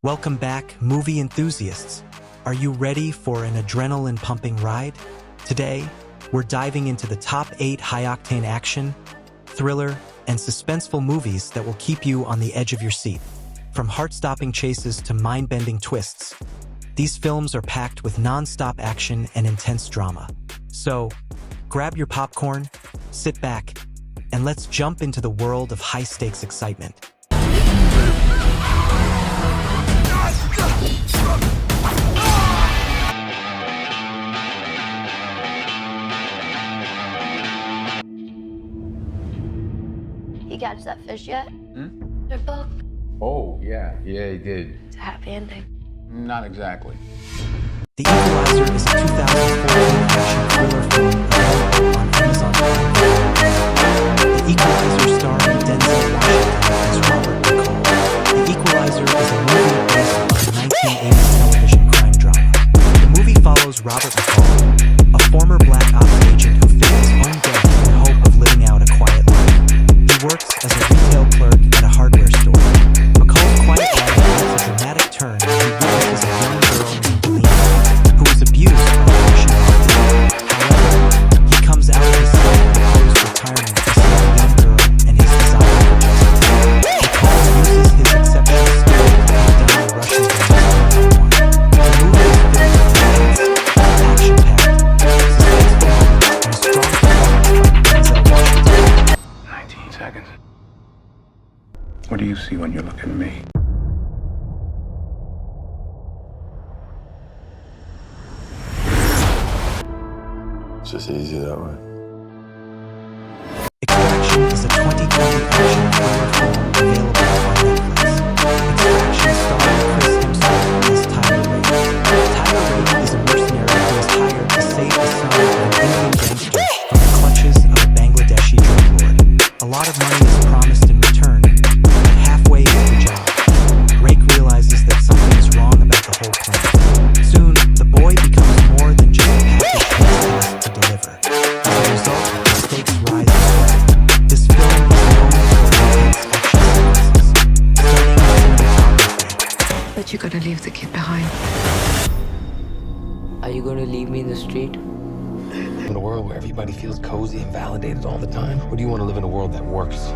Welcome back, movie enthusiasts. Are you ready for an adrenaline-pumping ride? Today, we're diving into the top 8 high-octane action, thriller, and suspenseful movies that will keep you on the edge of your seat. From heart-stopping chases to mind-bending twists, these films are packed with non-stop action and intense drama. So, grab your popcorn, sit back, and let's jump into the world of high-stakes excitement. You catch that fish yet? Their book. Oh, yeah, he did. It's a happy ending. Not exactly. The Equalizer is a 2014 action thriller film available on Amazon Prime. The Equalizer starring Denzel Washington as Robert McCall. The Equalizer is a movie based on the 1980s television crime drama. The movie follows Robert McCall, a former black ops agent who fakes his own death in hope of living out a quiet life. He works as a retail clerk at a hardware store. McCall's quiet life takes a dramatic turn when he witnesses a young girl named Lena, who is abused by a Russian mafia. However, he comes out of his self-imposed retirement to save the young girl and his desire for justice. McCall uses his exceptional skill to take down the Russian gangs one by one. The movie is filled with intense, action-packed, suspenseful moments and a strong performance by Denzel Washington. 19 seconds. What do you see when you look at me? It's just easier that way. Extraction is a 2020 action thriller film available on Netflix. Extraction starring Chris Hemsworth as Tyler Rake. Tyler Rake is a mercenary who is hired to save the son of an Indian gangster from the clutches of a Bangladeshi drug lord. A lot of money is promised in return, but halfway into the job, Rake realizes that something is wrong about the whole plan. Soon, the boy becomes more than just a package he is tasked to deliver. As a result, the stakes rise as well. This film is known for intense action sequences, stunning cinematography. But you gotta leave the kid behind. Are you gonna leave me in the street? In a world where everybody feels cozy and validated all the time, or do you want to live in a world that works?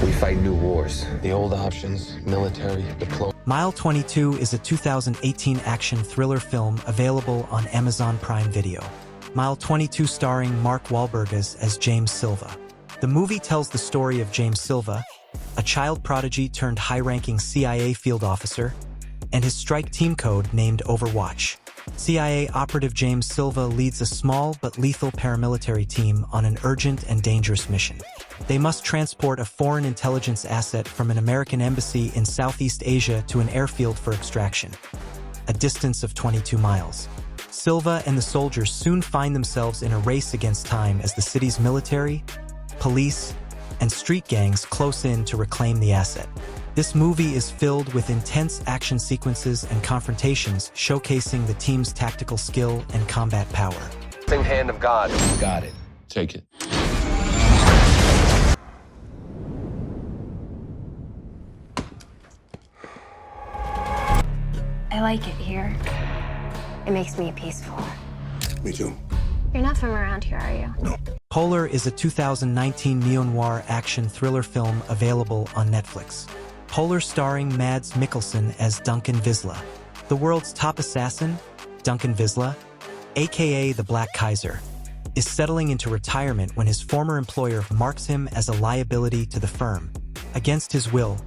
We fight new wars. The old options, military, diplomacy. Mile 22 is a 2018 action thriller film available on Amazon Prime Video. Mile 22 starring Mark Wahlberg as James Silva. The movie tells the story of James Silva, a child prodigy turned high-ranking CIA field officer, and his strike team code named Overwatch. CIA operative James Silva leads a small but lethal paramilitary team on an urgent and dangerous mission. They must transport a foreign intelligence asset from an American embassy in Southeast Asia to an airfield for extraction, a distance of 22 miles. Silva and the soldiers soon find themselves in a race against time as the city's military, police, and street gangs close in to reclaim the asset. This movie is filled with intense action sequences and confrontations, showcasing the team's tactical skill and combat power. Hand of God. Got it. Take it. I like it here. It makes me peaceful. Me too. You're not from around here, are you? No. Polar is a 2019 neo-noir action thriller film available on Netflix. Polar starring Mads Mikkelsen as Duncan Visla. The world's top assassin, Duncan Visla, aka the Black Kaiser, is settling into retirement when his former employer marks him as a liability to the firm. Against his will,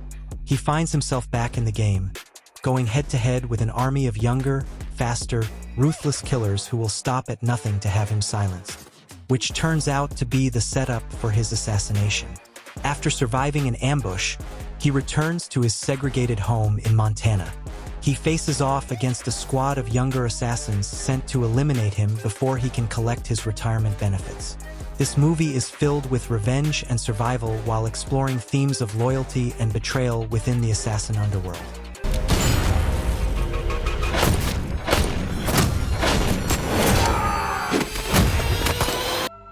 he finds himself back in the game, going head-to-head with an army of younger, faster, ruthless killers who will stop at nothing to have him silenced, which turns out to be the setup for his assassination. After surviving an ambush, he returns to his segregated home in Montana. He faces off against a squad of younger assassins sent to eliminate him before he can collect his retirement benefits. This movie is filled with revenge and survival while exploring themes of loyalty and betrayal within the assassin underworld.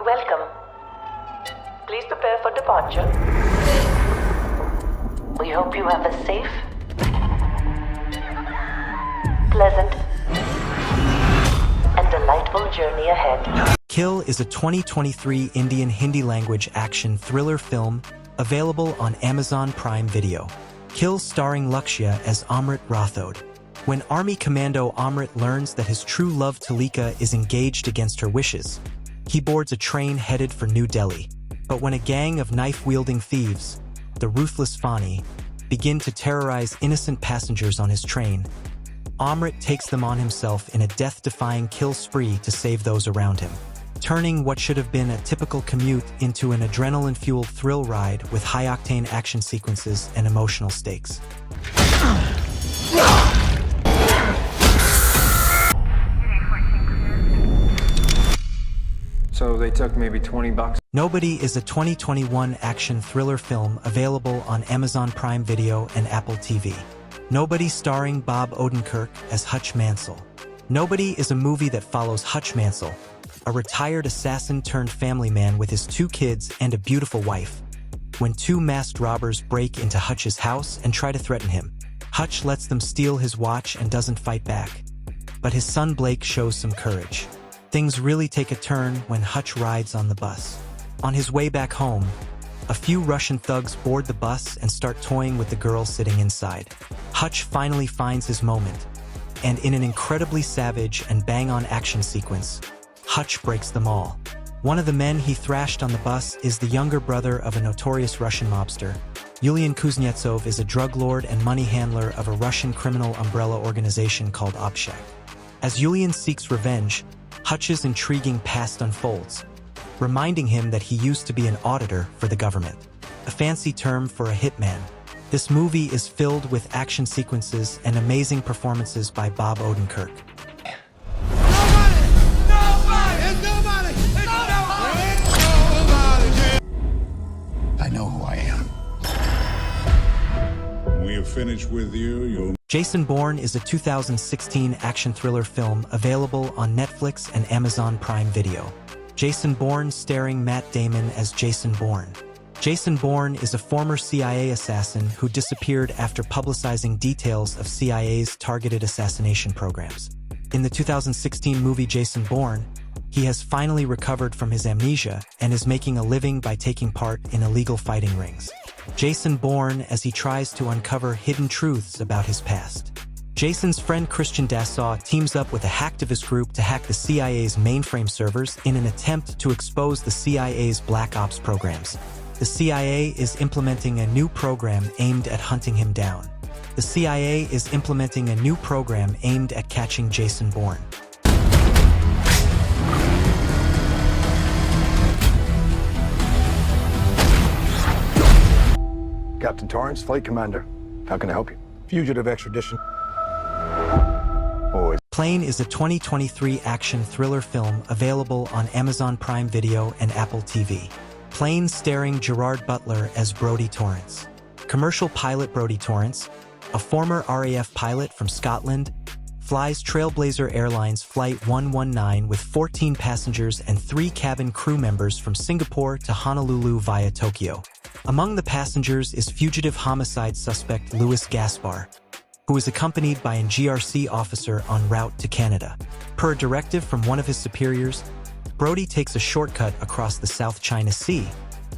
Welcome. Please prepare for departure. We hope you have a safe pleasant, and delightful journey ahead. Kill is a 2023 Indian Hindi-language action thriller film available on Amazon Prime Video. Kill starring Lakshya as Amrit Rathod. When Army Commando Amrit learns that his true love Talika is engaged against her wishes, he boards a train headed for New Delhi. But when a gang of knife-wielding thieves, the Ruthless Fani, begin to terrorize innocent passengers on his train, Amrit takes them on himself in a death-defying kill spree to save those around him, turning what should have been a typical commute into an adrenaline-fueled thrill ride with high-octane action sequences and emotional stakes. So they took maybe $20. Nobody is a 2021 action thriller film available on Amazon Prime Video and Apple TV. Nobody starring Bob Odenkirk as Hutch Mansell. Nobody is a movie that follows Hutch Mansell, a retired assassin turned family man with his 2 kids and a beautiful wife. When 2 masked robbers break into Hutch's house and try to threaten him, Hutch lets them steal his watch and doesn't fight back. But his son Blake shows some courage. Things really take a turn when Hutch rides on the bus. On his way back home, a few Russian thugs board the bus and start toying with the girl sitting inside. Hutch finally finds his moment, and in an incredibly savage and bang-on action sequence, Hutch breaks them all. One of the men he thrashed on the bus is the younger brother of a notorious Russian mobster. Yulian Kuznetsov is a drug lord and money handler of a Russian criminal umbrella organization called Obshak. As Yulian seeks revenge, Hutch's intriguing past unfolds, reminding him that he used to be an auditor for the government, a fancy term for a hitman. This movie is filled with action sequences and amazing performances by Bob Odenkirk. I know who I am. When we are finished with you, you'll... Jason Bourne is a 2016 action thriller film available on Netflix and Amazon Prime Video. Jason Bourne starring Matt Damon as Jason Bourne. Jason Bourne is a former CIA assassin who disappeared after publicizing details of CIA's targeted assassination programs. In the 2016 movie Jason Bourne, he has finally recovered from his amnesia and is making a living by taking part in illegal fighting rings. Jason Bourne as he tries to uncover hidden truths about his past. Jason's friend Christian Dassaw teams up with a hacktivist group to hack the CIA's mainframe servers in an attempt to expose the CIA's Black Ops programs. The CIA is implementing a new program aimed at hunting him down. The CIA is implementing a new program aimed at catching Jason Bourne. Captain Torrance, Flight Commander. How can I help you? Fugitive extradition. Always. Plane is a 2023 action thriller film available on Amazon Prime Video and Apple TV. Plane starring Gerard Butler as Brodie Torrance. Commercial pilot Brodie Torrance, a former RAF pilot from Scotland, flies Trailblazer Airlines Flight 119 with 14 passengers and 3 cabin crew members from Singapore to Honolulu via Tokyo. Among the passengers is fugitive homicide suspect Louis Gaspar, who is accompanied by an GRC officer en route to Canada. Per a directive from one of his superiors, Brodie takes a shortcut across the South China Sea,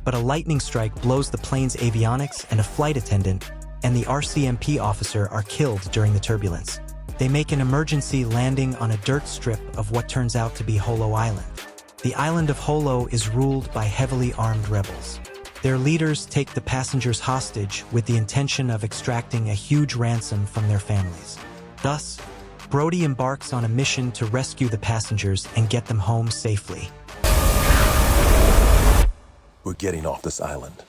but a lightning strike blows the plane's avionics and a flight attendant and the RCMP officer are killed during the turbulence. They make an emergency landing on a dirt strip of what turns out to be Holo Island. The island of Holo is ruled by heavily armed rebels. Their leaders take the passengers hostage with the intention of extracting a huge ransom from their families. Thus, Brodie embarks on a mission to rescue the passengers and get them home safely. We're getting off this island.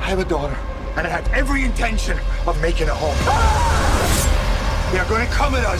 I have a daughter, and I have every intention of making it home. They are going to come at us